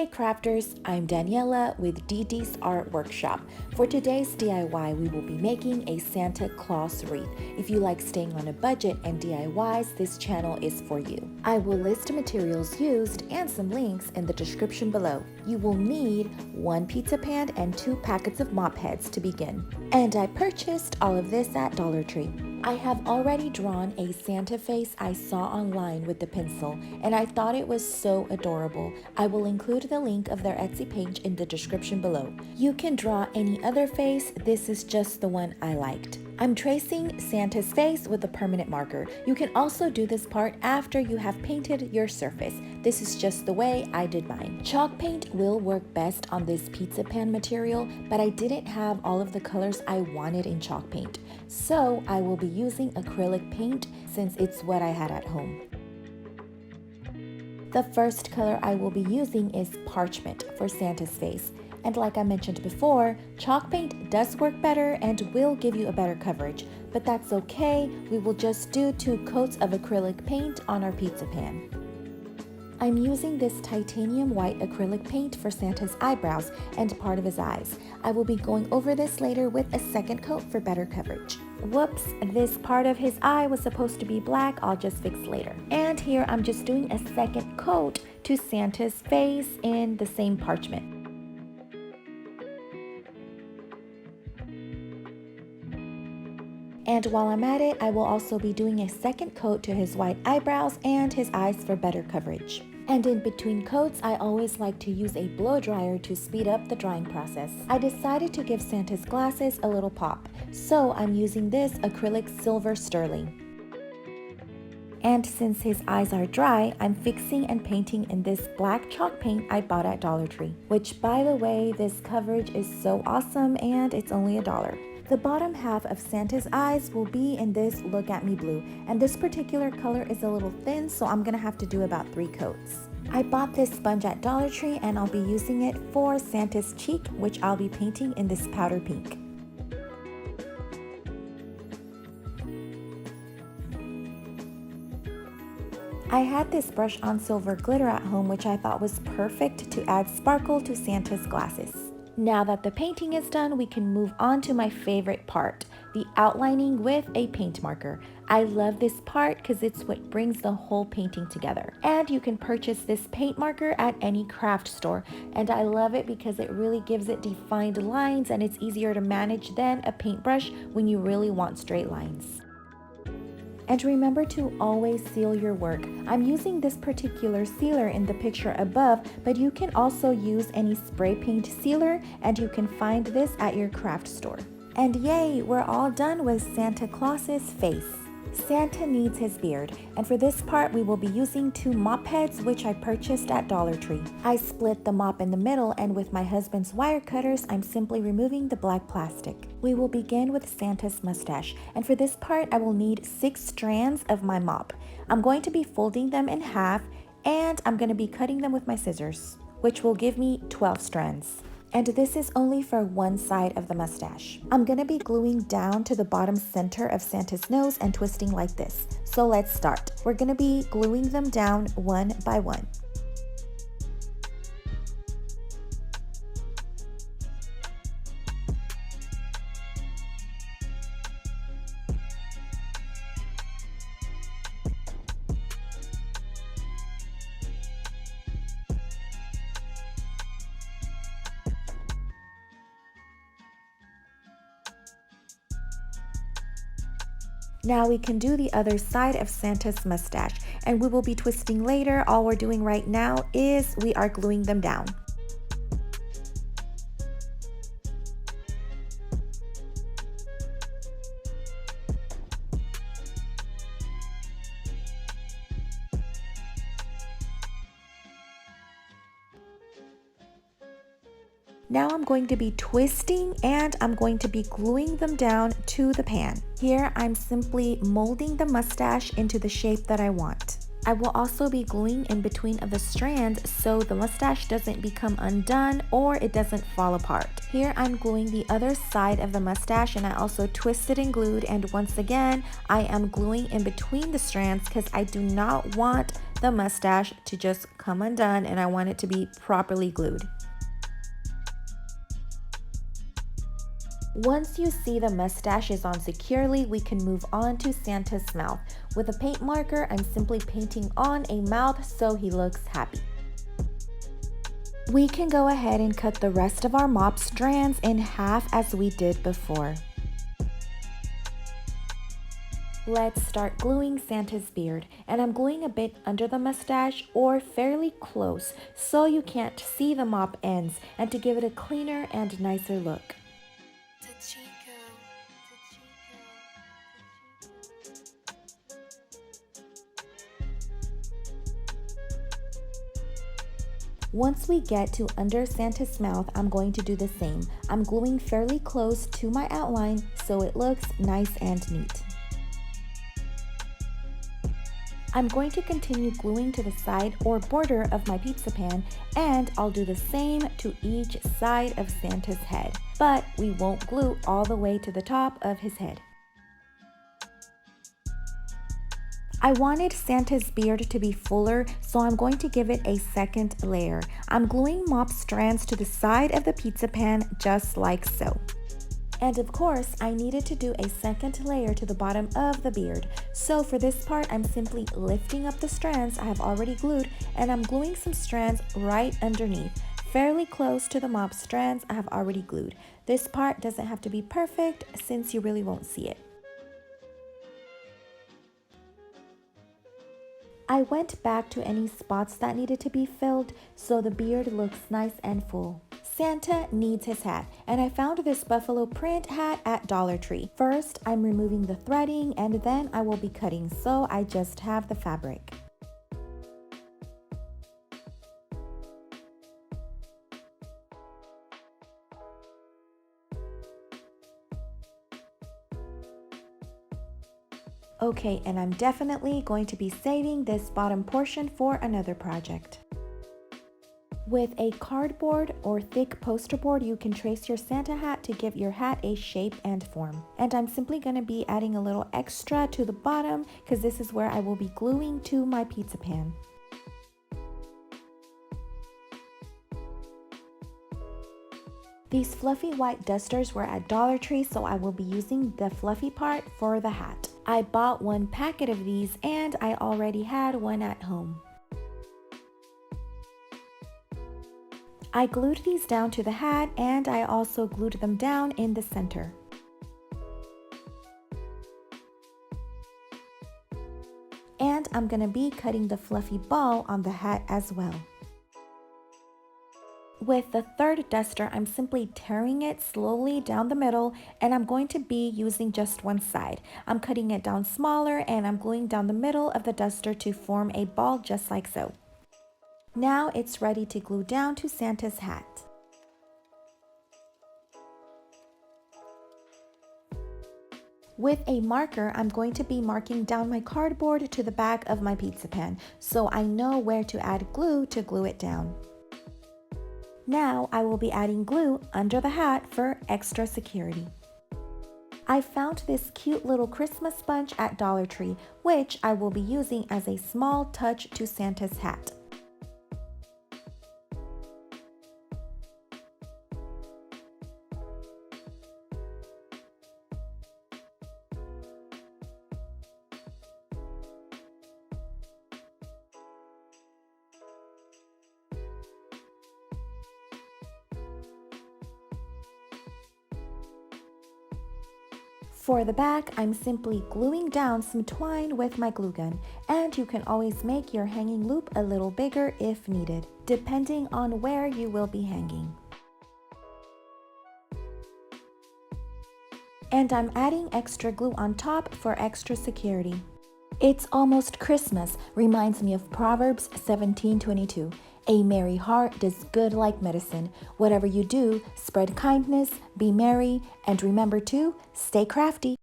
Hey crafters, I'm Daniela with DD's Art Workshop. For today's DIY, we will be making a Santa Claus wreath. If you like staying on a budget and DIYs, this channel is for you. I will list materials used and some links in the description below. You will need 1 pizza pan and 2 packets of mop heads to begin. And I purchased all of this at Dollar Tree. I have already drawn a Santa face I saw online with the pencil, and I thought it was so adorable. I will include the link of their Etsy page in the description below. You can draw any other face, this is just the one I liked. I'm tracing Santa's face with a permanent marker. You can also do this part after you have painted your surface. This is just the way I did mine. Chalk paint will work best on this pizza pan material, but I didn't have all of the colors I wanted in chalk paint. So I will be using acrylic paint since it's what I had at home. The first color I will be using is Parchment for Santa's face. And like I mentioned before, chalk paint does work better and will give you a better coverage, but that's okay. We will just do 2 coats of acrylic paint on our pizza pan. I'm using this titanium white acrylic paint for Santa's eyebrows and part of his eyes. I will be going over this later with a second coat for better coverage. Whoops, this part of his eye was supposed to be black, I'll just fix later. And here I'm just doing a second coat to Santa's face in the same parchment. And while I'm at it, I will also be doing a second coat to his white eyebrows and his eyes for better coverage. And in between coats, I always like to use a blow dryer to speed up the drying process. I decided to give Santa's glasses a little pop, so I'm using this acrylic silver sterling. And since his eyes are dry, I'm fixing and painting in this black chalk paint I bought at Dollar Tree, which by the way, this coverage is so awesome and it's only $1. The bottom half of Santa's eyes will be in this Look At Me blue, and this particular color is a little thin, so I'm gonna have to do about 3 coats. I bought this sponge at Dollar Tree and I'll be using it for Santa's cheek, which I'll be painting in this powder pink. I had this brush on silver glitter at home, which I thought was perfect to add sparkle to Santa's glasses. Now that the painting is done, we can move on to my favorite part, the outlining with a paint marker. I love this part because it's what brings the whole painting together. And you can purchase this paint marker at any craft store. And I love it because it really gives it defined lines and it's easier to manage than a paintbrush when you really want straight lines. And remember to always seal your work. I'm using this particular sealer in the picture above, but you can also use any spray paint sealer and you can find this at your craft store. And yay, we're all done with Santa Claus's face. Santa needs his beard, and for this part we will be using 2 mop heads which I purchased at Dollar Tree. I split the mop in the middle, and with my husband's wire cutters I'm simply removing the black plastic. We will begin with Santa's mustache, and for this part I will need 6 strands of my mop. I'm going to be folding them in half and I'm going to be cutting them with my scissors, which will give me 12 strands. And this is only for one side of the mustache. I'm gonna be gluing down to the bottom center of Santa's nose and twisting like this. So let's start. We're gonna be gluing them down one by one. Now we can do the other side of Santa's mustache, and we will be twisting later. All we're doing right now is we are gluing them down. Now I'm going to be twisting and I'm going to be gluing them down to the pan. Here I'm simply molding the mustache into the shape that I want. I will also be gluing in between of the strands so the mustache doesn't become undone or it doesn't fall apart. Here I'm gluing the other side of the mustache, and I also twisted and glued, and once again I am gluing in between the strands because I do not want the mustache to just come undone, and I want it to be properly glued. Once you see the mustache is on securely, we can move on to Santa's mouth. With a paint marker, I'm simply painting on a mouth so he looks happy. We can go ahead and cut the rest of our mop strands in half as we did before. Let's start gluing Santa's beard, and I'm gluing a bit under the mustache or fairly close so you can't see the mop ends and to give it a cleaner and nicer look. Once we get to under Santa's mouth, I'm going to do the same. I'm gluing fairly close to my outline so it looks nice and neat. I'm going to continue gluing to the side or border of my pizza pan, and I'll do the same to each side of Santa's head, but we won't glue all the way to the top of his head. I wanted Santa's beard to be fuller, so I'm going to give it a second layer. I'm gluing mop strands to the side of the pizza pan just like so. And of course, I needed to do a second layer to the bottom of the beard. So for this part, I'm simply lifting up the strands I have already glued, and I'm gluing some strands right underneath, fairly close to the mop strands I have already glued. This part doesn't have to be perfect since you really won't see it. I went back to any spots that needed to be filled so the beard looks nice and full. Santa needs his hat, and I found this buffalo print hat at Dollar Tree. First, I'm removing the threading, and then I will be cutting, so I just have the fabric. Okay, and I'm definitely going to be saving this bottom portion for another project. With a cardboard or thick poster board, you can trace your Santa hat to give your hat a shape and form. And I'm simply going to be adding a little extra to the bottom because this is where I will be gluing to my pizza pan. These fluffy white dusters were at Dollar Tree, so I will be using the fluffy part for the hat. I bought one packet of these and I already had one at home. I glued these down to the hat, and I also glued them down in the center. And I'm gonna be cutting the fluffy ball on the hat as well. With the third duster, I'm simply tearing it slowly down the middle, and I'm going to be using just one side. I'm cutting it down smaller, and I'm gluing down the middle of the duster to form a ball just like so. Now it's ready to glue down to Santa's hat. With a marker, I'm going to be marking down my cardboard to the back of my pizza pan, so I know where to add glue to glue it down. Now I will be adding glue under the hat for extra security. I found this cute little Christmas bunch at Dollar Tree, which I will be using as a small touch to Santa's hat. For the back, I'm simply gluing down some twine with my glue gun, and you can always make your hanging loop a little bigger if needed, depending on where you will be hanging. And I'm adding extra glue on top for extra security. It's almost Christmas, reminds me of Proverbs 17:22. A merry heart does good like medicine. Whatever you do, spread kindness, be merry, and remember to stay crafty.